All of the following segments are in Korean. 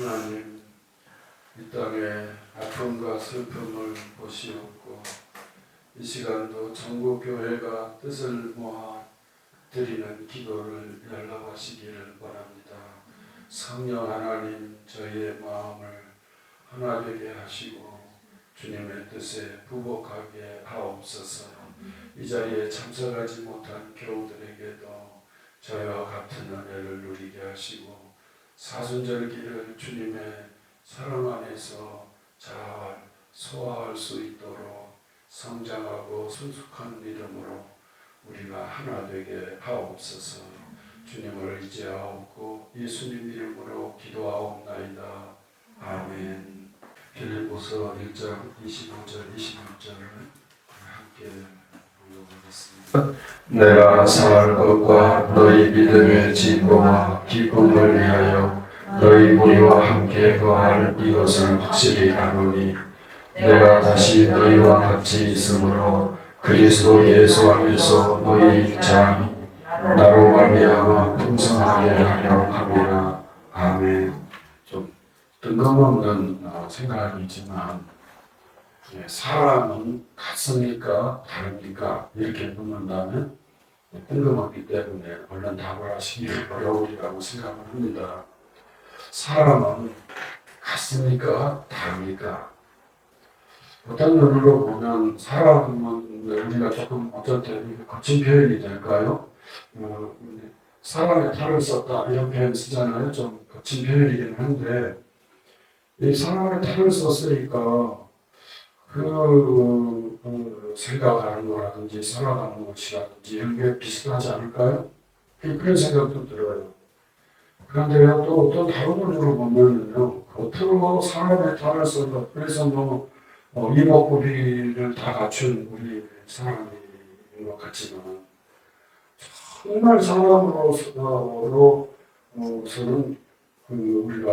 하나님, 이 땅에 아픔과 슬픔을 보시옵고 이 시간도 전국교회가 뜻을 모아 드리는 기도를 연락하시기를 바랍니다. 성령 하나님, 저희의 마음을 하나 되게 하시고 주님의 뜻에 부복하게 하옵소서. 이 자리에 참석하지 못한 교우들에게도 저희와 같은 은혜를 누리게 하시고 사순절기를 주님의 사랑 안에서 잘 소화할 수 있도록 성장하고 순숙한 믿음으로 우리가 하나 되게 하옵소서. 주님을 의지하옵고 예수님 이름으로 기도하옵나이다. 아멘. 빌립보서 1장 25절 26절을 함께 읽어보겠습니다. 내가 사할 것과 너희 믿음의 진보와 기쁨을 위하여 너희 무리와 함께 거할 이것을 확실히 아노니 내가 다시 너희와 같이 있으므로 그리스도 예수 안에서 너희 입장이 나로 말미암아 풍성하게 하려 함이라. 아멘. 좀 뜬금없는 생각이지만 사람은 같습니까? 다릅니까? 이렇게 묻는다면 뜬금없기 때문에 얼른 답을 하시기 어려우리라고 생각을 합니다. 사람은 같습니까? 다릅니까? 어떤 눈으로 보면 사람은 우리가 조금 어쩔 때 거친 표현이 될까요? 사람의 탈을 썼다 이런 표현 쓰잖아요. 좀 거친 표현이긴 한데 이 사람의 탈을 썼으니까 생각하는 거라든지 살아가는 것이라든지 이런 게 비슷하지 않을까요? 그런 생각도 들어요. 그런데 또 어떤 다른 분으로 보면요, 겉으로 사람의 탈을 써서 그래서 이목구비를 다 갖춘 우리 사람인 것 같지만 정말 사람으로서는 우리가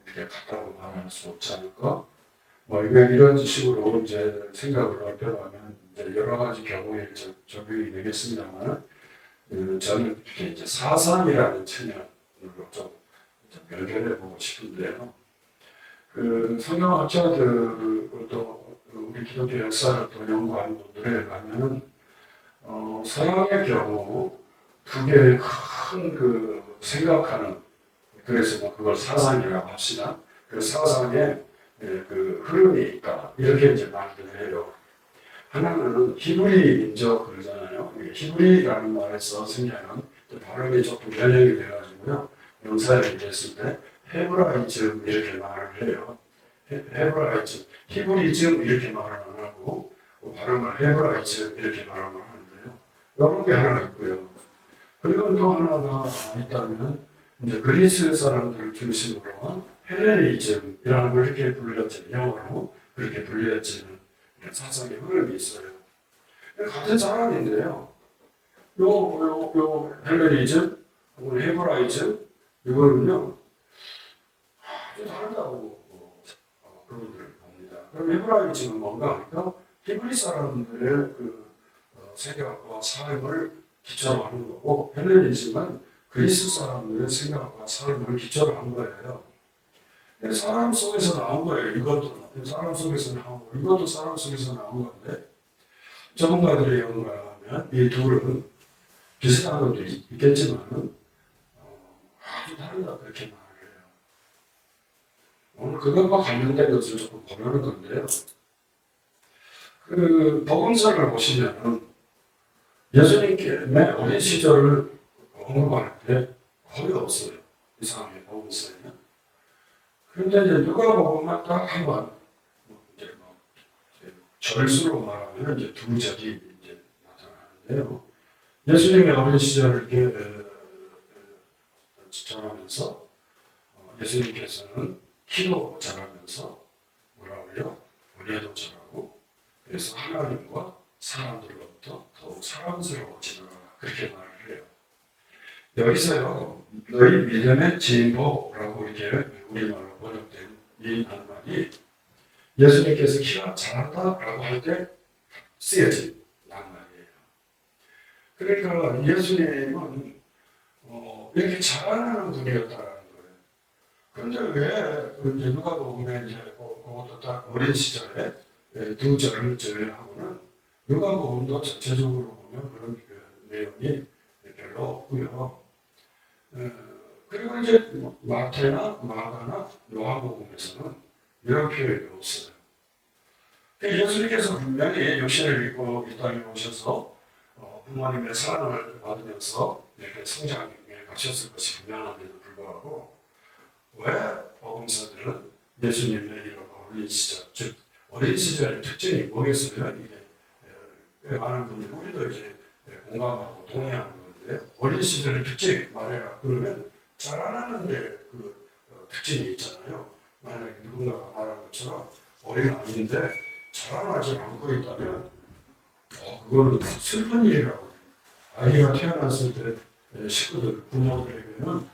이렇게 같다고 말할 수 없지 않을까? 이런 식으로 이제 생각을 넓혀가면 이제 여러 가지 경우에 적용이 되겠습니다만, 저는 이제 사상이라는 측면으로 좀 연결해 보고 싶은데요. 성경학자들도 우리 기독교 역사를 또 연구하는 분들에 가면은 서양의 경우 두 개의 큰 생각하는, 그래서 그걸 사상이라고 합시다. 그 사상에 흐름이 있다. 이렇게 이제 말을 해요. 하나는 히브리 민족 그러잖아요. 히브리라는 말에서 생겨난 발음이 조금 변형이 돼가지고요. 명사를 됐을 때 헤브라이즘 이렇게 말을 해요. 헤브라이즘, 히브리즘 이렇게 말을 안 하고 발음을 헤브라이즘 이렇게 발음을 하는데요. 이런 게 하나 있고요. 그리고 또 하나가 있다면 이제 그리스 사람들을 중심으로 헬레니즘이라는 걸 이렇게 불렸죠. 영어로 그렇게 불렸지는 사상의 흐름이 있어요. 같은 사람인데요. 요 헬레니즘, 헤브라이즘 이거는요 아주 다르다고 그분들을 봅니다. 그럼 헤브라이즘은 뭔가 하니까 히브리 사람들의 생각과 삶을 기초로 하는 거고, 헬레니즘은 그리스 사람들의 생각과 삶을 기초로 한 거예요. 사람 속에서 나온 거예요. 이것도 사람 속에서 나온 거, 이것도 사람 속에서 나온 건데, 전문가들의 연구하면 이 둘은 비슷한 것도 있겠지만 아주 다르다 그렇게 말을 해요. 오늘 그것과 관련된 것을 조금 보려는 건데요. 복음서를 보시면 예수님의 어린 시절을 언급할 때 거의 없어요. 이상하게 복음서에는. 그런데 이제 누가복음만 딱 한 번, 이제 절수로 말하면 이제 두 적이 이제 나타나는데요. 예수님의 어린 시절을 이렇게 전하면서 예수님께서는 키도 자라면서 뭐라고요? 은혜도 자라고, 그래서 하나님과 사람들로부터 더욱 사랑스러워지더라 그렇게 말을 해요. 여기서요, 너희 믿음의 진보라고 이렇게 우리말로 번역된 이 낱말이 예수님께서 키가 자랐다라고 할 때 쓰여진 낱말이에요. 그러니까 예수님은 이렇게 자라나는 분이었다라는 거예요. 그런데 왜 이제 누가복음에 이제 그것도 딱 어린 시절에 두 절을 제외하고는 누가복음도 전체적으로 보면 그런 그 내용이 별로 없고요. 그리고 이제 마태나 마가나 요한복음에서는 이런 표현이 없어요. 예수님께서 분명히 육신을 입고 이 땅에 오셔서 부모님의 사랑을 받으면서 이렇게 성장에 가셨을 것이 분명한데도 불구하고 왜 복음서들은 예수님의 이런 어린 시절, 즉 어린 시절의 특징이 뭐겠어요? 이게 꽤 많은 분들이 우리도 이제 공감하고 동의하는 건데 어린 시절의 특징 말해라 그러면 자라나는데 그 특징이 있잖아요. 만약에 누군가가 말한 것처럼 어린 아이인데 자라나지 않고 있다면 그거는 슬픈 일이라고. 아이가 태어났을 때 식구들, 부모들에게는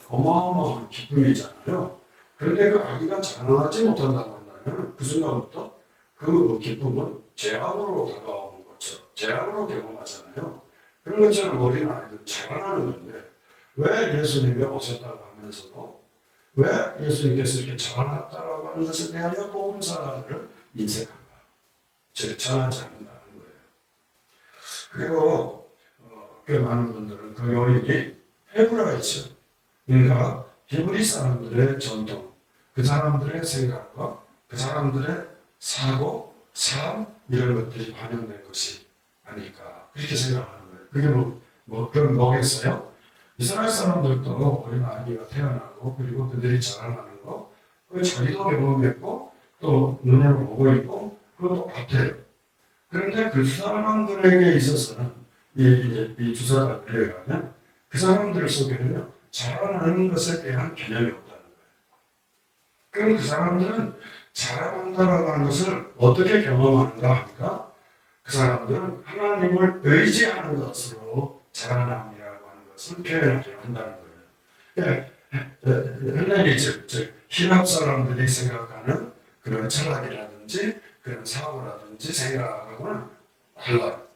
어마어마한 기쁨이잖아요. 그런데 그 아기가 자라나지 못한다고 한다면 그 순간부터 그 기쁨은 재앙으로 다가오는 것처럼 재앙으로 경험하잖아요. 그런 것처럼 어린 아이들은 자라나는 건데 왜 예수님이 오셨다고 하면서도 왜 예수님께서 이렇게 자라났다고 하는 것에 대하여 복음사를 인색한가? 즉 전하지 않는다는 거예요. 그리고 꽤 많은 분들은 그 요인이 헤브라이죠. 그러니까 히브리 사람들의 전통, 그 사람들의 생각과 그 사람들의 사고, 삶 이런 것들이 반영된 것이 아닐까 그렇게 생각하는 거예요. 그게 그럼 뭐겠어요? 이스라엘 사람들도 어린 아기가 태어나고 그리고 그들이 자라나는 거, 그 자기도 경험했고 또 눈으로 보고 있고 그것도 같아요. 그런데 그 사람들에게 있어서는 이 주사들에 의하면 그 사람들 속에는요 자라나는 것에 대한 개념이 없다는 거예요. 그럼 그 사람들은 자라난다라고 하는 것을 어떻게 경험하는가 하니까 그 사람들은 하나님을 의지하는 것으로 자라남이라고 하는 것을 표현하지 한다는 거예요. 헬레니즘, 즉 신학 사람들이 생각하는 그런 철학이라든지 그런 사고라든지 생각하고는 달라요.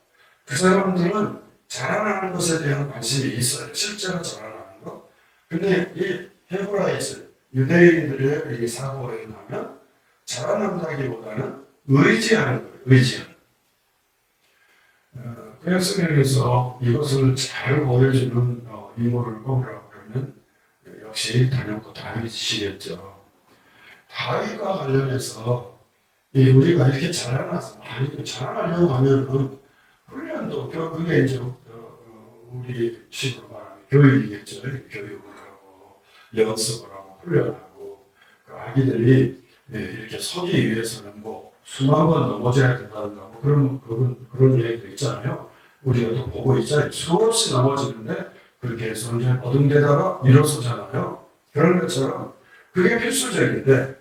그 사람들은 자라나는 것에 대한 관심이 있어요. 실제로 자라나는 것. 근데 이 헤브라이즘, 유대인들의 이 사고에 의하면 자라난다기보다는 의지하는 거예요. 의지하는. 구약성경에서 이것을 잘 보여주는 인물을 꼽으라고 그러면 역시 단연코 다윗이시겠죠. 다윗과 관련해서 우리가 이렇게 자라나서 자라나려고 하면은 훈련도 그게 이제 우리 식으로 말하면 교육이겠죠. 교육을 하고 연습을 하고 훈련하고 그 아기들이 이렇게 서기 위해서는 뭐 수만 번 넘어져야 된다든가 뭐 그런 얘기도 있잖아요. 우리가 또 보고 있잖아요. 수없이 넘어지는데 그렇게 해서 이제 어둠되다가 일어서잖아요. 그런 것처럼 그게 필수적인데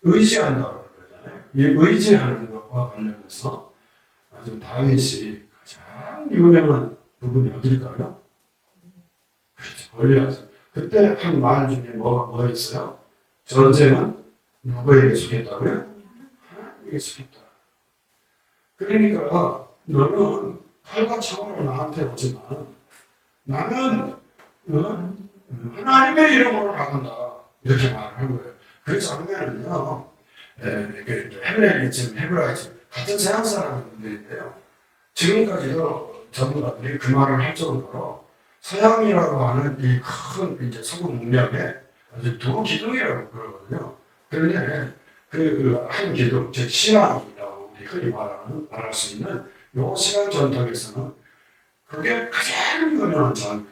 의지한다고 그러잖아요. 이 의지하는 것과 관련해서 아주 다윗이 가장 유명한 부분이 어딜까요? 그렇죠. 골리앗. 그때 한 말 중에 뭐가 있어요? 전쟁은 누구에게 주겠다고요? 하나님에게 주겠다. 그러니까 너는 칼과 창으로 나한테 오지만 나는 하나님의 이름으로 나간다. 이렇게 말을 한 거예요. 그 장면은요, 헬레니즘, 헤브라이즘 같은 서양 사람들인데요. 지금까지도 전문가들이 그 말을 할 정도로 서양이라고 하는 이 큰 이제 서구 문명의 아주 두 기둥이라고 그러거든요. 그런데 그 한 기둥, 즉 신앙이라고 우리 흔히 말할 수 있는 요 신앙 전통에서는 그게 가장 유명한 장면이에요.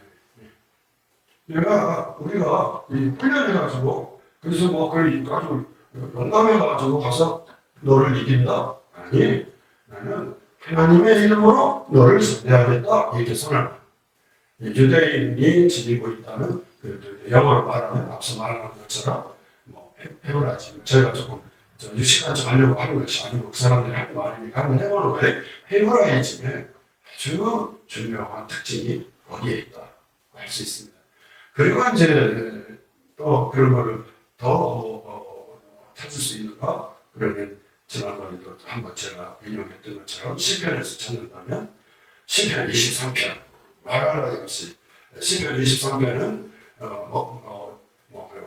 우리가 훈련해가지고 그래서 뭐 그걸 아주 용감해가지고 가서 너를 이긴다? 아니, 나는 하나님의 이름으로 너를 상대하겠다 이렇게 선언합니다. 유대인이 지니고 있다는 영어로 말하면 앞서 말한 것처럼 뭐 헤브라이즘 저희가 조금 유식한 척 하려고 하는 것이 아니고 그 사람들이 하는 말이니까 한번 해보는 거예요. 헤브라이즘의 아주 중요한 특징이 거기에 있다고 할 수 있습니다. 그리고 이제 또 그런 거를 더 찾을 수 있는가? 그러면 지난번에도 한번 제가 인용했던 것처럼 시편에서 찾는다면 시편 23편 말하는 것이 시편 23편은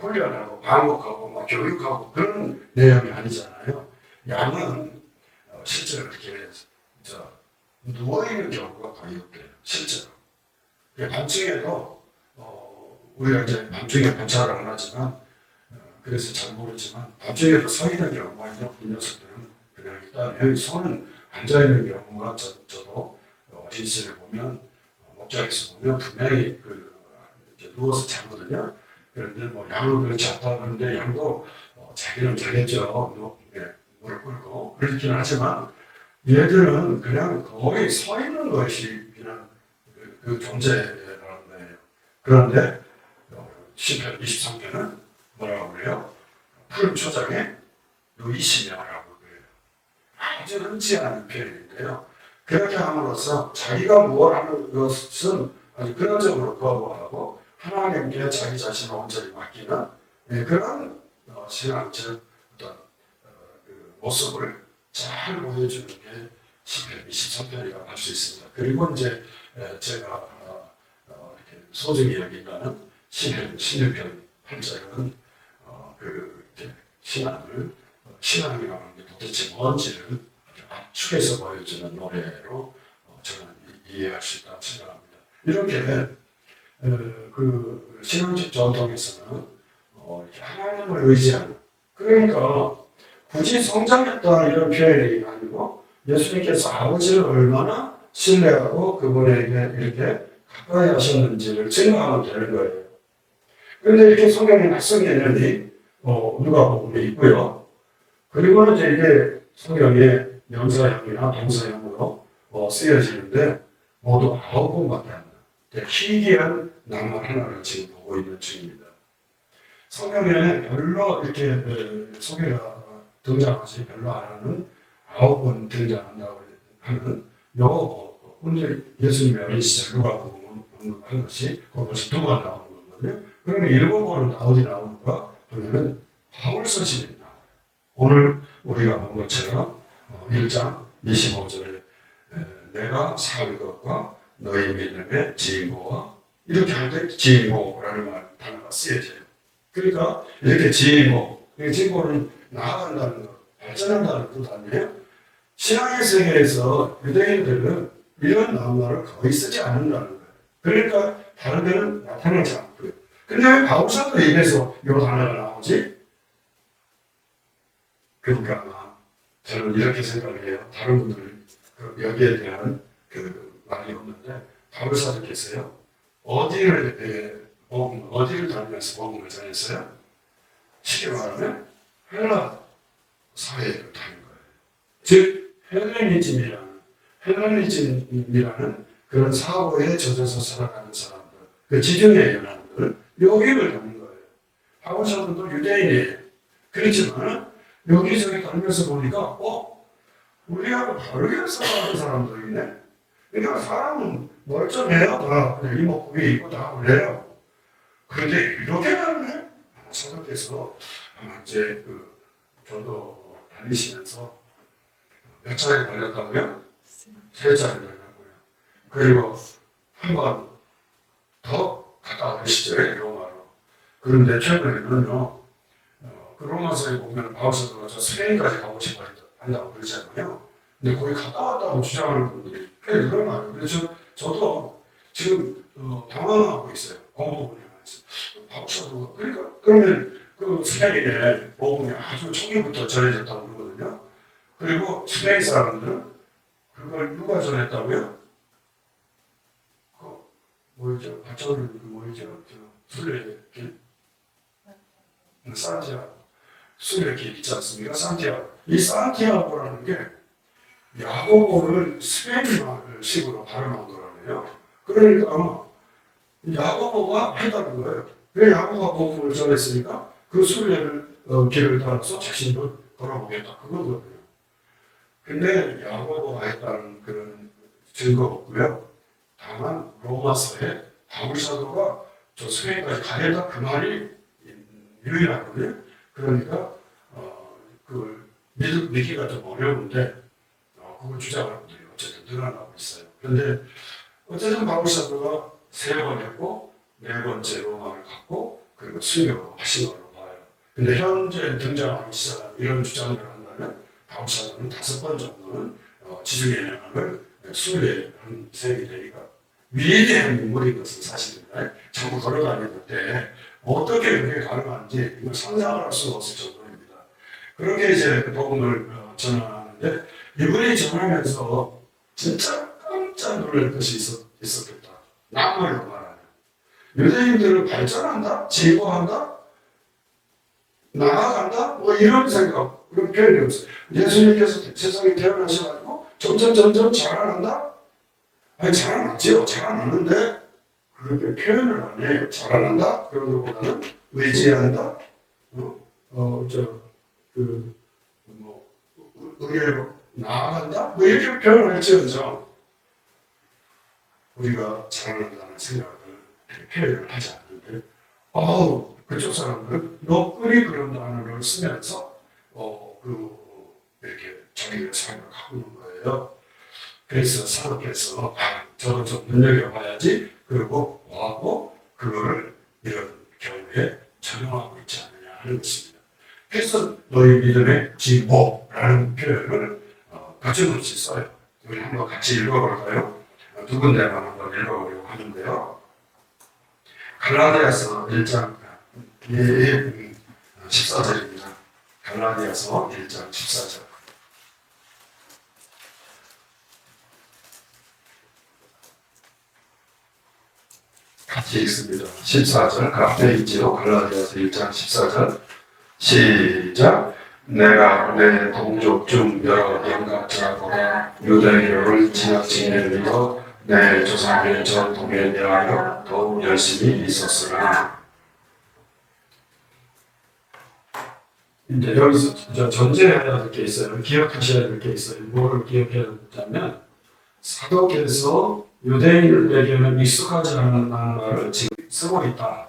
훈련하고 반복하고 막 교육하고 그런 내용이 아니잖아요. 양은 실제로 이렇게 누워있는 경우가 거의 없대요. 실제로. 밤중에도 우리가 이제 밤중에 관찰을 안 하지만 그래서 잘 모르지만 밤중에도 서 있는 경우가 있는 이 녀석들은 그냥 일단 여기 손은 앉아있는 경우가 저도 어린이집에 보면 목장에서 보면 분명히 누워서 자거든요. 그런데 뭐 양은 그렇지 않다 그러는데 양도 자기는 잘했죠. 무릎 꿇고 그렇긴 하지만 얘들은 그냥 거의 서 있는 것이 그냥 그 존재라는 거예요. 그런데 시편 23편은 뭐라고 그래요? 푸른 초장에 누이시며라고 그래요. 아주 흔치 않은 표현인데요. 그렇게 함으로써 자기가 뭘 하는 것은 아주 근원적으로 거부하고 하나님께 자기 자신을 온전히 맡기는 그런 신앙적 어떤 그 모습을 잘 보여주는 게 시편 23편이라고 할 수 있습니다. 그리고 이제 제가 이렇게 소중히 여긴다는 시편 16편 8절은 신앙이라는 게 도대체 뭔지를 압축해서 보여주는 노래로 저는 이해할 수 있다고 생각합니다. 이렇게 그 신앙적 전통에서는 이렇게 하나님을 의지하는, 그러니까 굳이 성장했다 이런 표현이 아니고 예수님께서 아버지를 얼마나 신뢰하고 그분에게 이렇게 가까이 하셨는지를 증명하면 되는 거예요. 그런데 이렇게 성경에 낯선 개념이 누가복음에 있고요. 그리고는 이제 이게 성경에 명사형이나 동사형으로 쓰여지는데 모두 9번밖에 안 돼요. 희귀한 낭만 하나를 지금 보고 있는 중입니다. 성경에 별로 이렇게 소개가 등장하지 별로 안 하는 9번 등장한다고 하는 오늘 예수님의 어린 시절 누가복음 언급한 것이 그것이 2번 나오는 거거든요. 그러면 7번은 어디 나오는가 하면은 바울서신이 나와요. 오늘 우리가 본 것처럼 1장 25절에 내가 살 것과 너희 믿음의 진보와 이렇게 할 때 진보라는 단어가 쓰여져요. 그러니까 이렇게 진보, 진보는 나아간다는 것, 발전한다는 뜻 아니에요? 신앙의 세계에서 유대인들은 이런 낱말을 거의 쓰지 않는다는 거예요. 그러니까 다른 데는 나타나지 않고요. 근데 왜 바울사도 입에서 이 단어가 나오지? 그러니까 저는 이렇게 생각을 해요. 다른 분들은 여기에 대한 말이 없는데 바울사도께서요. 어디를 다니면서 복음을 전했어요? 쉽게 말하면 헬라 사회를 다닌 거예요. 즉 헬레니즘이라는 그런 사고에 젖어서 살아가는 사람들, 그 지중해 연안들 여기를 다닌 거예요. 바울사도도 유대인이에요. 그렇지만 여기저기 다니면서 보니까 우리하고 다르게 살아가는 사람들이 있네. 그러니까 사람은 멀쩡해요. 다 이목구비 있고 다 그래요. 그런데 이렇게 다르네? 생각해서 이제 저도 다니시면서 몇 차례 걸렸다고요? 3차례 걸렸고요. 그리고 한 번 더 갔다 오시죠, 로마로. 그런데 최근에는요, 그 로마서에 보면 바울사도가 저 스페인까지 가고 싶어 한다고 그러잖아요. 근데 거기 갔다 왔다고 주장하는 분들이 꽤 늘어나요. 그래서 저도 지금 당황하고 있어요. 공부 분야에서. 바울사도가 그러니까 그러면 그 스페인에 복음이 아주 초기부터 전해졌다고 그러거든요. 그리고 스페인 사람들은 그걸 누가 전했다고요? 뭐였죠? 가짜는 뭐였죠? 순례길? 산티아고. 순례길 있지 않습니까? 산티아고. 이 산티아고라는 게 야고보를 스페인식으로 발음한 거라네요. 그러니까 야고보가 했다는 거예요. 왜 야고보가 복음을 전했으니까 그 순례를 길을 따라서 자신도 걸어보겠다. 그거거든요. 근데 야고보가 했다는 그런 증거가 없고요. 다만 로마서에 바울사도가 저 스페인까지 가겠다 그 말이 유일하거든요. 그러니까 그걸 믿기가 좀 어려운데 그걸 주장하는 분들이 어쨌든 늘어나고 있어요. 그런데 어쨌든 바울사도가 3번 했고 4번째 로마를 갔고 그리고 순교하신 걸로 봐요. 근데 현재 등장하기 시작한 이런 주장을 한다면 바울사도는 5번 정도는 지중해 연합을 순례한 셈이 되니까 위대한 인물인 것은 사실입니다. 전부 걸어다니는 때 어떻게 그게 가능한지 이걸 상상을 할 수가 없을 정도입니다. 그렇게 이제 그 복음을 전하는데 이분이 전하면서 진짜 깜짝 놀랄 것이 있었겠다. 낱말로 말하면 유대인들은 발전한다, 진보한다, 나아간다, 뭐 이런 생각, 그런 표현이 없어요. 예수님께서 세상에 태어나셔가지고 점점 자라난다? 아니, 자라났죠. 자라났는데 그렇게 표현을 안 해요. 자라난다? 그런 것보다는 의지한다? 의외로 나아간다? 뭐 이렇게 표현을 할지언정 우리가 자라난다는 생각을 표현을 하지 않는데, 그쪽 사람들은 너끈히 그런 단어를 쓰면서 이렇게 자기를 생각하고 있는 거예요. 그래서 사도께서 저도 좀 눈여겨봐야지, 그리고 와고 그거를 이런 교회에 적용하고 있지 않느냐 하는 것입니다. 그래서 너희 믿음의 진보라는 표현을 거침없이 써요. 우리 한번 같이 읽어볼까요? 두 군데만 한번 읽어보려고 하는데요. 갈라디아서 1장 14절입니다. 갈라디아서 1장 14절. 같이 읽습니다. 14절 앞에 있지요. 갈라디아서 1장 14절 시작. 내가 내 동족 중 여러 영각자보다 유대교를 지나치게 믿어 내 조상의 전통에 대하여 더욱 열심히 있었으나. 이제 여기서 전제해야 될 게 있어요. 기억하셔야 될 게 있어요. 뭐를 기억해야 되냐면 사도께서 유대인에게는 익숙하지 않은 말을 지금 쓰고 있다.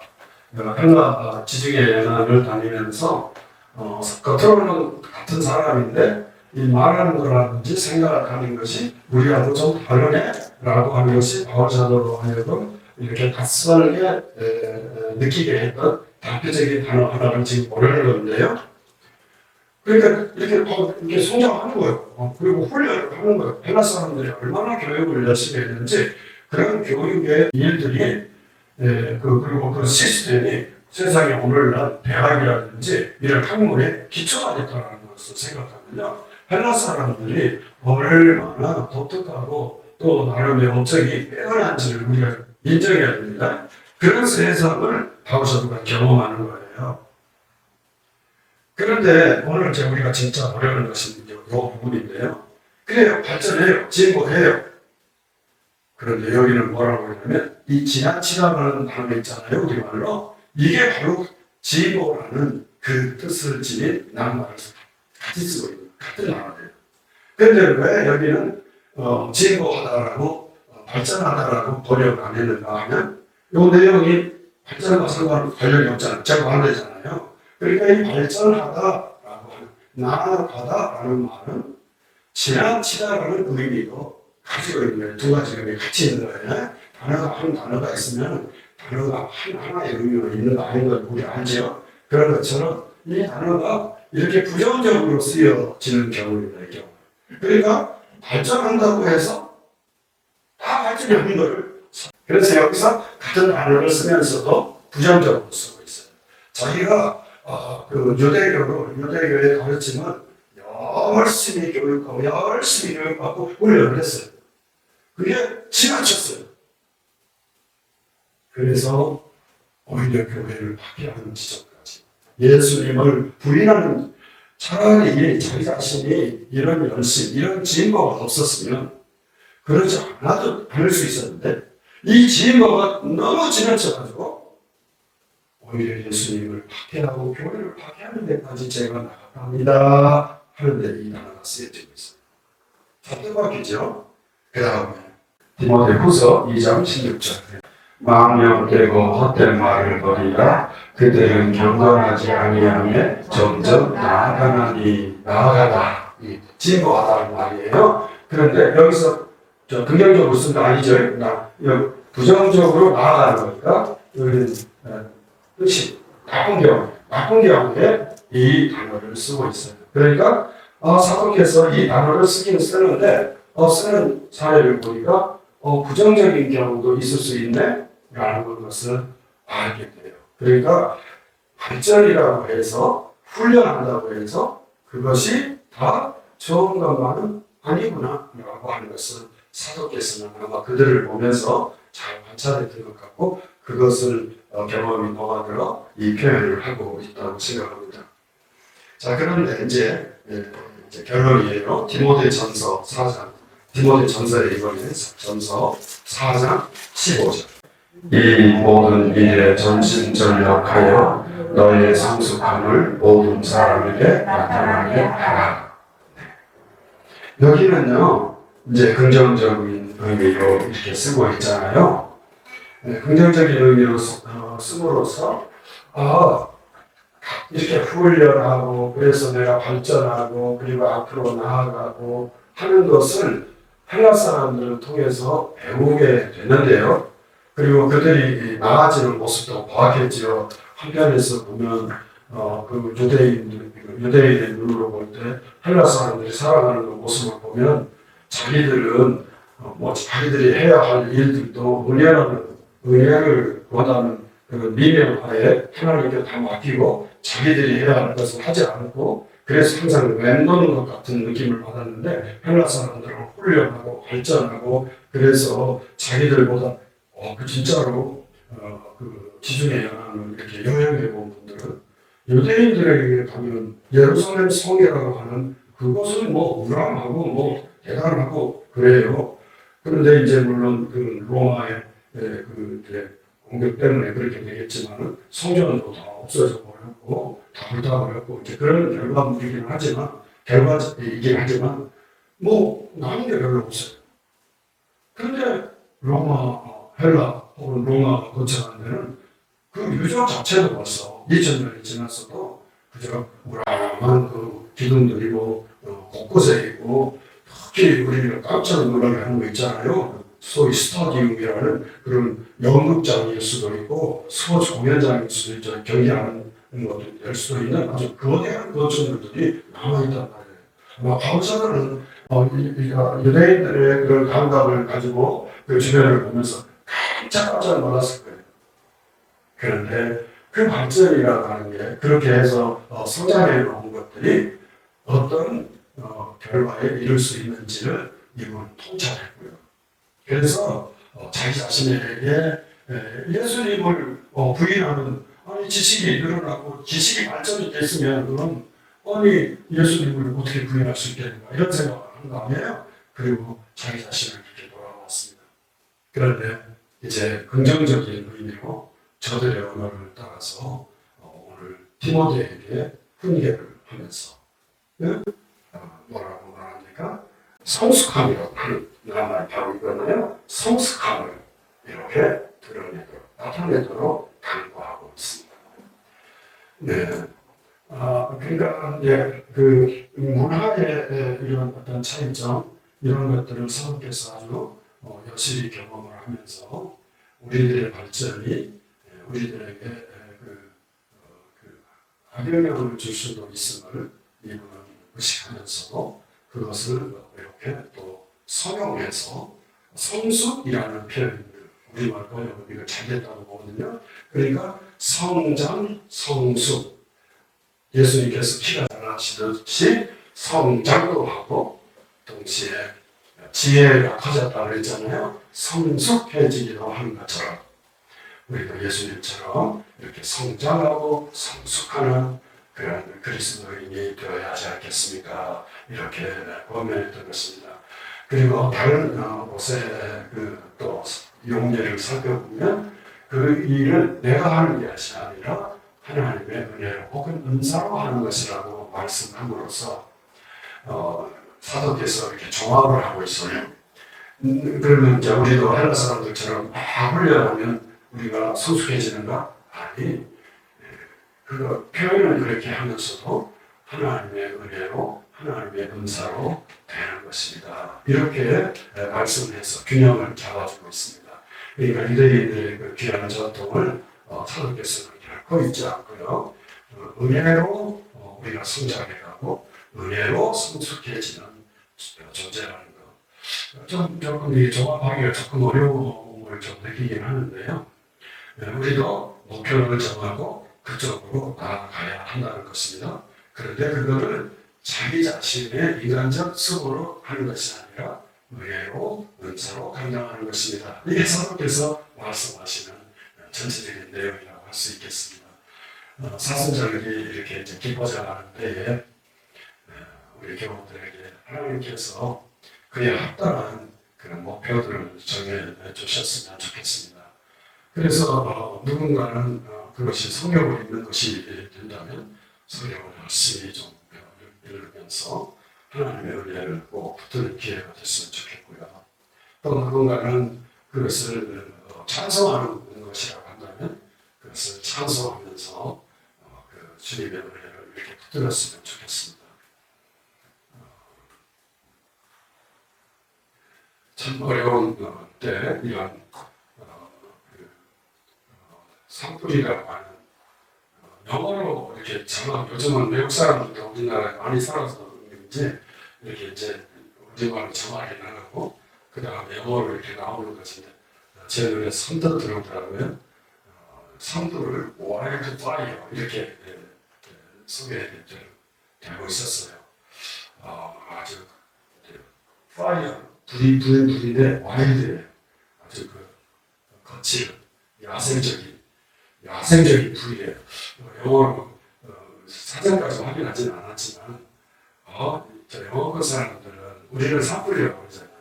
헬라 지중해 연합을 다니면서 겉으로는 같은 사람인데 이 말하는 거라든지 생각하는 것이 우리하고 좀 다르네 라고 하는 것이 바울사도로 하여금 이렇게 낯설게 느끼게 했던 대표적인 단어 하나를 지금 보려는 건데요. 그러니까 이렇게 성장하는 거예요. 그리고 훈련을 하는 거예요. 헬라 사람들이 얼마나 교육을 열심히 했는지 그런 교육의 일들이 그리고 그 시스템이 세상에 오늘날 대학이라든지 이런 학문의 기초가 됐다는 것을 생각하면요. 헬라 사람들이 얼마나 독특하고 또 나름의 업적이 빼어난지를 우리가 인정해야 됩니다. 그런 세상을 바울사도가 경험하는 거예요. 그런데 오늘 우리가 진짜 어려운 것은 이 부분인데요. 그래요. 발전해요. 진보해요. 그런데 여기는 뭐라고 하냐면 이 지나치다라는 단어 있잖아요. 우리말로. 이게 바로 진보라는 그 뜻을 지닌 낱말을 같이 쓰고 있는 같은 단어예요. 그런데 왜 여기는 진보하다라고 발전하다라고 번역 안 했는가 하면 이 내용이 발전과 상관 관련이 없잖아요. 제가 안 되잖아요. 그러니까 이 발전하다라고 하는 나아가다라는 말은 지나치다라는 의미도 가지고 있는 두 가지 의미 같이 있는 거예요. 단어가 한 단어가 있으면 단어가 하나의 의미가 있는 거 아닌 걸 우리 알죠. 그런 것처럼 이 단어가 이렇게 부정적으로 쓰여지는 경우입니다. 이 경우. 그러니까 발전한다고 해서 다 발전이 없는 거를. 그래서 여기서 같은 단어를 쓰면서도 부정적으로 쓰고 있어요. 자기가 유대교의 가르침은 열심히 교육하고 열심히 교육하고 훈련을 했어요. 그게 지나쳤어요. 그래서 오히려 교회를 파괴하는 지점까지 예수님을 부인하는, 차라리 자기 자신이 이런 열심, 이런 진보가 없었으면 그러지 않을 수 있었는데 이 진보가 너무 지나쳐가지고 오히려 예수님을 파괴하고 교회를 파괴하는 데까지 제가 나갑니다 하는데 이 단어가 쓰여지고 있어요. 답답하겠죠? 그 다음에 디모데후서 2장 16절 망령되고 헛된 말을 버리라. 그들은 경건하지 아니하며 점점 나아가다. 진보하다는 말이에요. 그런데 여기서 긍정적으로 쓴 거 아니죠? 부정적으로 나아가는 거니까 여기는 뜻이 나쁜 경우에 이 단어를 쓰고 있어요. 그러니까 사도께서 이 단어를 쓰긴 쓰는데 쓰는 사례를 보니까 부정적인 경우도 있을 수 있네 라는 것을 알게 돼요. 그러니까 발전이라고 해서 훈련한다고 해서 그것이 다 좋은 것만은 아니구나 라고 하는 것을 사도께서는 아마 그들을 보면서 잘 관찰했던 것 같고 그것을 경험이 녹아들어 이 표현을 하고 있다고 생각합니다. 자, 그런데 이제 결론이에요. 디모데전서 4장, 디모데전서의 이번에 전서 4장 15절. 이 모든 일에 전심전력하여 너의 성숙함을 모든 사람에게 나타나게 하라. 여기는요, 이제 긍정적인 의미로 이렇게 쓰고 있잖아요. 긍정적인 의미로 씀으로써 이렇게 훈련하고 그래서 내가 발전하고 그리고 앞으로 나아가고 하는 것을 헬라 사람들을 통해서 배우게 되는데요. 그리고 그들이 나아지는 모습도 보았겠지요. 한편에서 보면 그 유대인의 눈으로 볼 때 헬라 사람들이 살아가는 그 모습을 보면 자기들은 자기들이 해야 할 일들도 은혜를 원하는 그 미명하에 하나님께 다 맡기고 자기들이 해야 할 것을 하지 않고 그래서 항상 맴도는 것 같은 느낌을 받았는데 헬라 사람들은 훈련하고 발전하고 그래서 자기들보다 진짜로 그 지중해 연안을 이렇게 여행해 본 분들은 유대인들에게 가면 예루살렘 성이라고 하는 그것은 우람하고 대단하고 그래요. 그런데 이제 물론 그 로마의 그 공격 때문에 그렇게 되겠지만은 성전도 다 없어져 버렸고 다 불타버렸고 이제 그런 결과물이긴 하지만 남은 게 별로 없어요. 그런데 헬라 혹은 로마 거쳐간 데는 그 유적 자체도 벌써 2000년이 지났어도 그저 우람한 그 기둥들이고 곳곳에 있고 특히 우리가 깜짝 놀라게 하는 거 있잖아요. 소위 스타디움이라는 그런 연극장일 수도 있고 스포츠 공연장일 수도 있죠. 경기하는 것도 될 수도 있는 아주 거대한 건축물들이 남아있단 말이에요. 아마 과거사들은 유대인들의 그런 감각을 가지고 그 주변을 보면서 깜짝 놀랐을 거예요. 그런데 그 발전이라고 하는 게 그렇게 해서 성장해 놓은 것들이 어떤 결과에 이룰 수 있는지를 이분은 통찰했고요. 그래서 자기 자신에게 예수님을 부인하는 지식이 늘어나고 지식이 발전이 됐으면 그럼 예수님을 어떻게 부인할 수 있겠는가 이런 생각을 하는 거 아니에요. 그리고 자기 자신을 이렇게 돌아봤습니다. 그런데 이제 긍정적인 의미로 저들의 언어를 따라서 오늘 디모데에게 훈계를 하면서 뭐라고 말합니까? 성숙함이라고 하는 말 바로 이거는요. 성숙함을 이렇게 드러내도록 나타내도록 강구하고 있습니다. 네. 그러니까 그 문화의 이런 어떤 차이점 이런 것들을 사도께서 아주 여실히 경험을 하면서 우리들의 발전이 우리들에게 악영향을 줄 수도 있음을 이분은 의식하면서도 그것을 이렇게 또 성용해서 성숙이라는 표현을 우리말 번역을 잘 됐다고 보거든요. 그러니까 성장, 성숙 예수님께서 키가 자라시듯이 성장도 하고 동시에 지혜가 커졌다고 그랬잖아요. 성숙해지기도 하는 것처럼 우리도 예수님처럼 이렇게 성장하고 성숙하는 그런 그리스도인이 되어야 하지 않겠습니까? 이렇게 권면했던 것입니다. 그리고 다른 곳의 또 용례를 살펴보면 그 일을 내가 하는 것이 아니라 하나님의 은혜로 혹은 은사로 하는 것이라고 말씀함으로써 사도께서 이렇게 종합을 하고 있어요. 그러면 이제 우리도 헬라 사람들처럼 훈련하면 우리가 성숙해지는가? 아니, 그 표현을 그렇게 하면서도 하나님의 은혜로 하나님의 은사로 되는 것입니다. 이렇게 말씀해서 균형을 잡아주고 있습니다. 그러니까 유대인들의 그 귀한 전통을 사도께서는 갖고 있지 않고요. 은혜로 우리가 성장해가고 은혜로 성숙해지는 존재라는 거. 조금 이 종합하기가 조금 어려움을 좀 느끼긴 하는데요. 우리도 목표를 정하고 그쪽으로 나아가야 한다는 것입니다. 그런데 그거를 자기 자신의 인간적 수고로 하는 것이 아니라 은혜로 은사로 감당하는 것입니다. 이게 사도께서 말씀하시는 전체적인 내용이라고 할 수 있겠습니다. 사순절기 이렇게 이제 기뻐져가는 때에 우리 교우들에게 하나님께서 그에 합당한 그런 목표들을 정해 주셨으면 좋겠습니다. 그래서 누군가는 그것이 성경을 읽는 것이 된다면 성경을 열심히 좀 읽으면서 하나님의 은혜를 꼭 붙드는 기회가 됐으면 좋겠고요. 또 누군가는 그것을 찬송하는 것이라고 한다면 그것을 찬송하면서 그 주님의 은혜를 이렇게 붙들었으면 좋겠습니다. 참 어려운 때 이런 산불이라고 하는 영어로 이렇게 자막, 요즘은 외국 사람들도 우리나라에 많이 살아서 그런지 이렇게 이제 우리말로 자막이 나가고 그 다음에 영어로 이렇게 나오는 것인데 제 눈에 선뜻 들어오더라고요. 산불을 와일드 파이어 이렇게 소개되고 있었어요. 아주 파이어 불인데 와일드예요. 아주 그 거친 야생적인 불이에요. 영어로 사전까지 확인하지는 않았지만 저 영어권 사람들은 우리는 산불이라고 그러잖아요.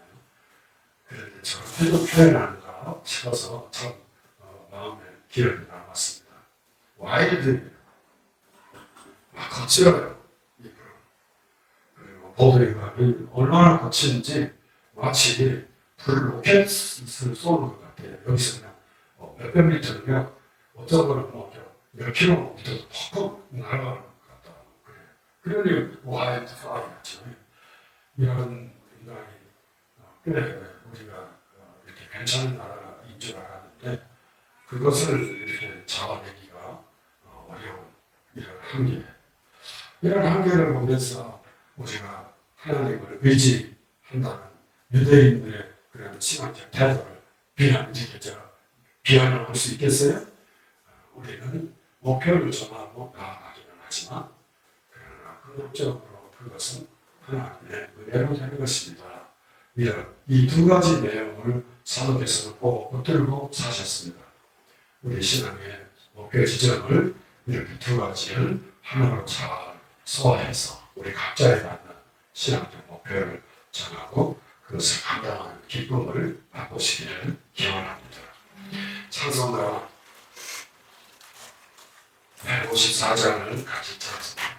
그런데 저렇게도 표현하는가 싶어서 참 마음에 기억이 남았습니다. 와일드 거칠어요. 그리고 보도가 얼마나 거치는지 마치 불 로켓을 쏘는 것 같아요. 여기서 그냥 몇백 미터면 어떤 거는 몇 킬로미터도 퍽퍽 날아가는 것 같다. 그러니 와일드 파이어죠. 이런 인간이 그래 우리가 이렇게 괜찮은 나라인 줄 알았는데 그것을 이렇게 잡아내기가 어려운 이런 한계. 이런 한계를 보면서 우리가 하나님을 의지한다는 유대인들의 그런 신앙적 태도를 비난할 수 있겠어요? 우리는 목표를 정하고 나아가기는 하지만 그러나 궁극적으로 그것은 하나님의 은혜로 되는 것입니다. 이런 이 두 가지 내용을 사도께서는 꼭 붙들고 사셨습니다. 우리 신앙의 목표 지점을 이렇게 두 가지를 하나로 잘 소화해서 우리 각자에 맞는 신앙적 목표를 정하고 그것을 감당하는 기쁨을 맛보시기를 기원합니다. 찬송가 154장을 같이 찾습니다.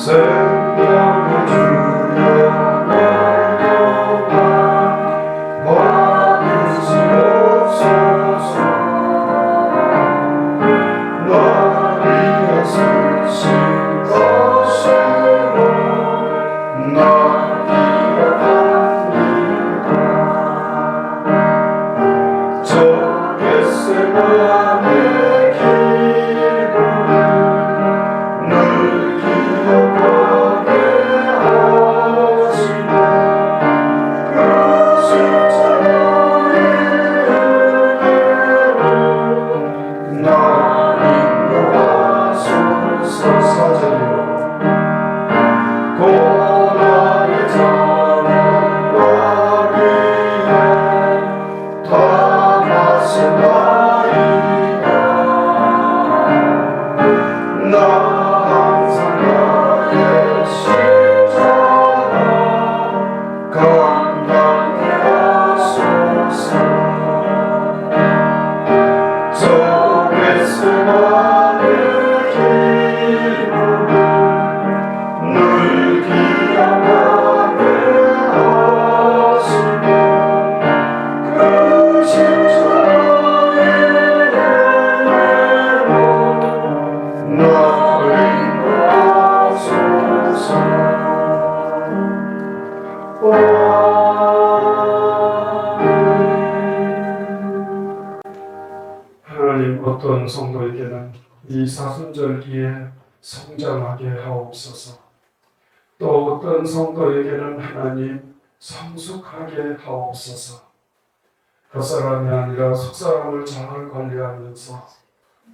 생명을 주려 날려만 버리지 없소서. 널 위해 쓰신 것으로 널 기억합니다. 어떤 성도에게는 이 사순절기에 성장하게 하옵소서. 또 어떤 성도에게는 하나님 성숙하게 하옵소서. 겉사람이 아니라 속사람을 잘 관리하면서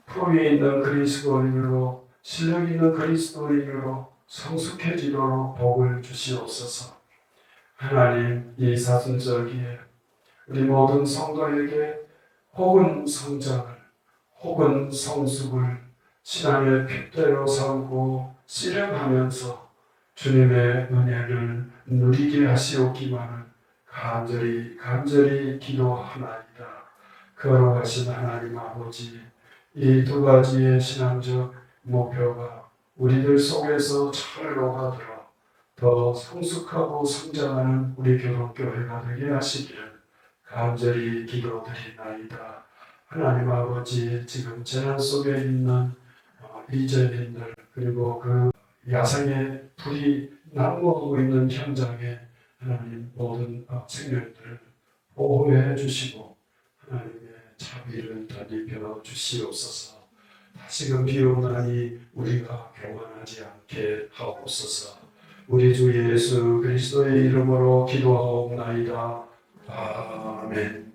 품위 있는 그리스도인으로 실력 있는 그리스도인으로 성숙해지도록 복을 주시옵소서. 하나님, 이 사순절기에 우리 모든 성도에게 혹은 성장을 혹은 성숙을 신앙의 핏대로 삼고 씨름하면서 주님의 은혜를 누리게 하시옵기만을 간절히 기도하나이다. 거룩하신 하나님 아버지, 이 두 가지의 신앙적 목표가 우리들 속에서 잘 녹아들어 더 성숙하고 성장하는 우리 교독교회가 되게 하시기를 간절히 기도드리나이다. 하나님 아버지, 지금 재난 속에 있는 이재민들 그리고 그 야생의 불이 난무하고 있는 현장에 하나님 모든 생명들을 보호해 주시고 하나님의 자비를 덧입혀 주시옵소서. 다시금 비오나니 우리가 교만하지 않게 하옵소서. 우리 주 예수 그리스도의 이름으로 기도하옵나이다. 아멘.